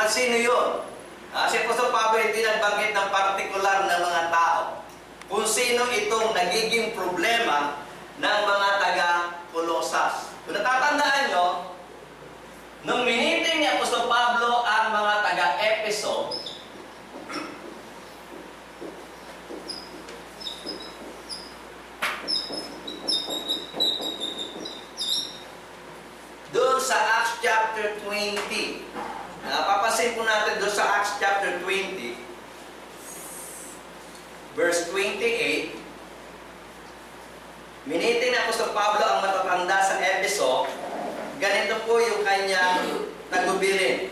At sino yun? Si Apostol Pablo hindi nagbanggit ng partikular na mga tao. Kung sino itong nagiging problema ng mga taga-Colosas. Kung natatandaan nyo, nung miniting ni Apostol Pablo ang mga taga-Efeso, doon sa Acts chapter 20, papasin po natin doon sa Acts chapter 20, verse 28, minitin na Apostol Pablo ang matatanda sa Efeso, ganito po yung kanyang tagubilin.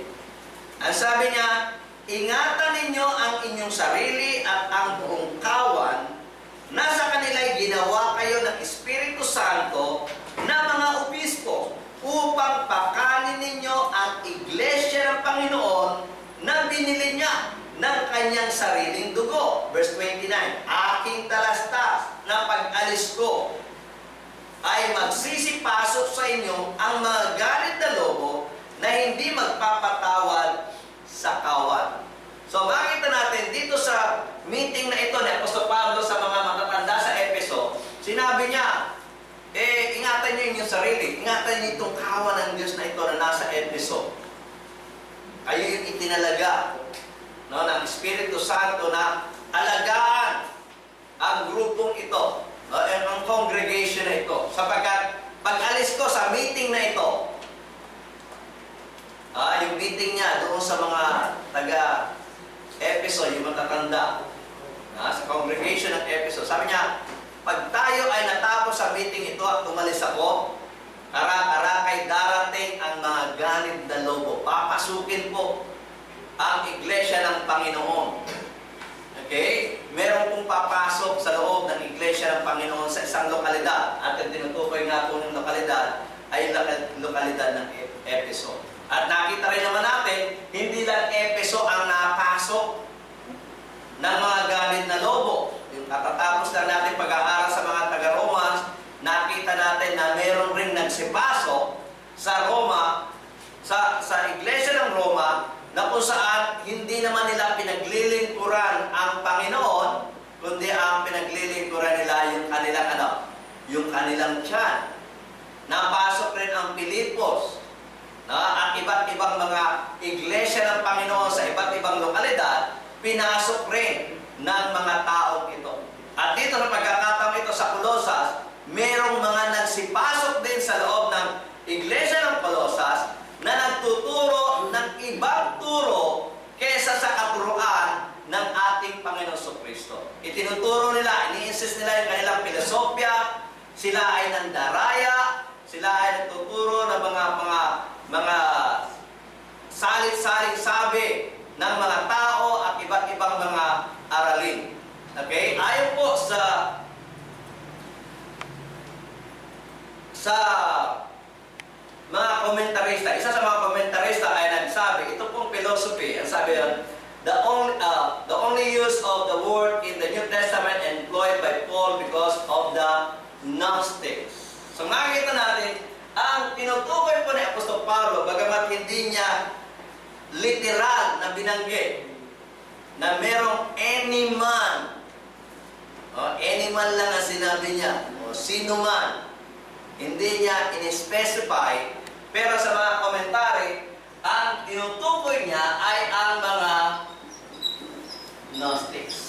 Ang sabi niya, ingatan ninyo ang inyong sarili at ang buong kawan na sa kanila'y ginawa kayo ng Espiritu Santo na mga obispo upang pakanin ninyo ang iglesia ng Panginoon na binili niya ng kanyang sariling dugo. Verse 29, aking talastas na pag-alis ko ay magsisipasok sa inyo ang mga galit na lobo na hindi magpapatawad sa kawan. So makita natin dito sa meeting na ito ni Apostol Pablo sa mga matatanda sa Efeso, sinabi niya, ingatan niyo yung sarili, ingatan niyo itong kawan ng Diyos na ito na nasa Efeso. Kayo yung itinalaga ng Espiritu Santo na alagaan ang grupong ito, ang congregation na ito. Sapagkat pag-alis ko sa meeting na ito, yung meeting niya doon sa mga taga-Efeso, yung matatanda, sa congregation ng Efeso, sabi niya, pag tayo ay natapos sa meeting ito at umalis ako, karak-karakay darating ang mga ganid na lobo. Papasukin po ang iglesia ng Panginoon. Okay? Meron pong papasok sa loob ng iglesia ng Panginoon sa isang lokalidad. At ang tinutukoy nga po ng lokalidad ay lokalidad ng Efeso. At nakita rin naman natin, hindi lang Efeso ang napasok ng mga ganid na lobo. Yung katatapos na natin pag-aaral sa mga taga-Romans, nakita natin na meron rin nagsipasok sa Roma, sa iglesia ng Roma, na kung saan hindi naman nila pinaglilingkuran ang Panginoon, kundi ang pinaglilingkuran nila yung kanilang tiyan. Napasok rin ang Pilipos, at iba't ibang mga iglesia ng Panginoon sa iba't ibang lokalidad, pinasok rin ng mga taong ito. At dito sa pagkakataon ito sa Colosas, merong mga nagsipasok din sa loob ng iglesia ng Colosas na nagtuturo ng ibang turo kesa sa katuruan ng ating Panginoon Kristo. Itinuturo nila, ini-insist nila yung kanilang filosofya, sila ay nandaraya, sila ay nagtuturo ng mga salit-saling sabi ng mga tao at iba't ibang mga aralin. Okay? Ayon po sa mga komentarista, isa sa mga komentarista ay nagsabi, ito pong philosophy, ang sabi yan, the only use of the word in the New Testament employed by Paul because of the Gnostics. So makikita natin, ang tinutukoy po ni Apostol Pablo, bagamat hindi niya literal na binanggit na merong any man, any man lang ang sinabi niya, o sino man, hindi niya in-specify, pero sa mga komentary, ang tinutukoy niya ay ang mga Gnostics.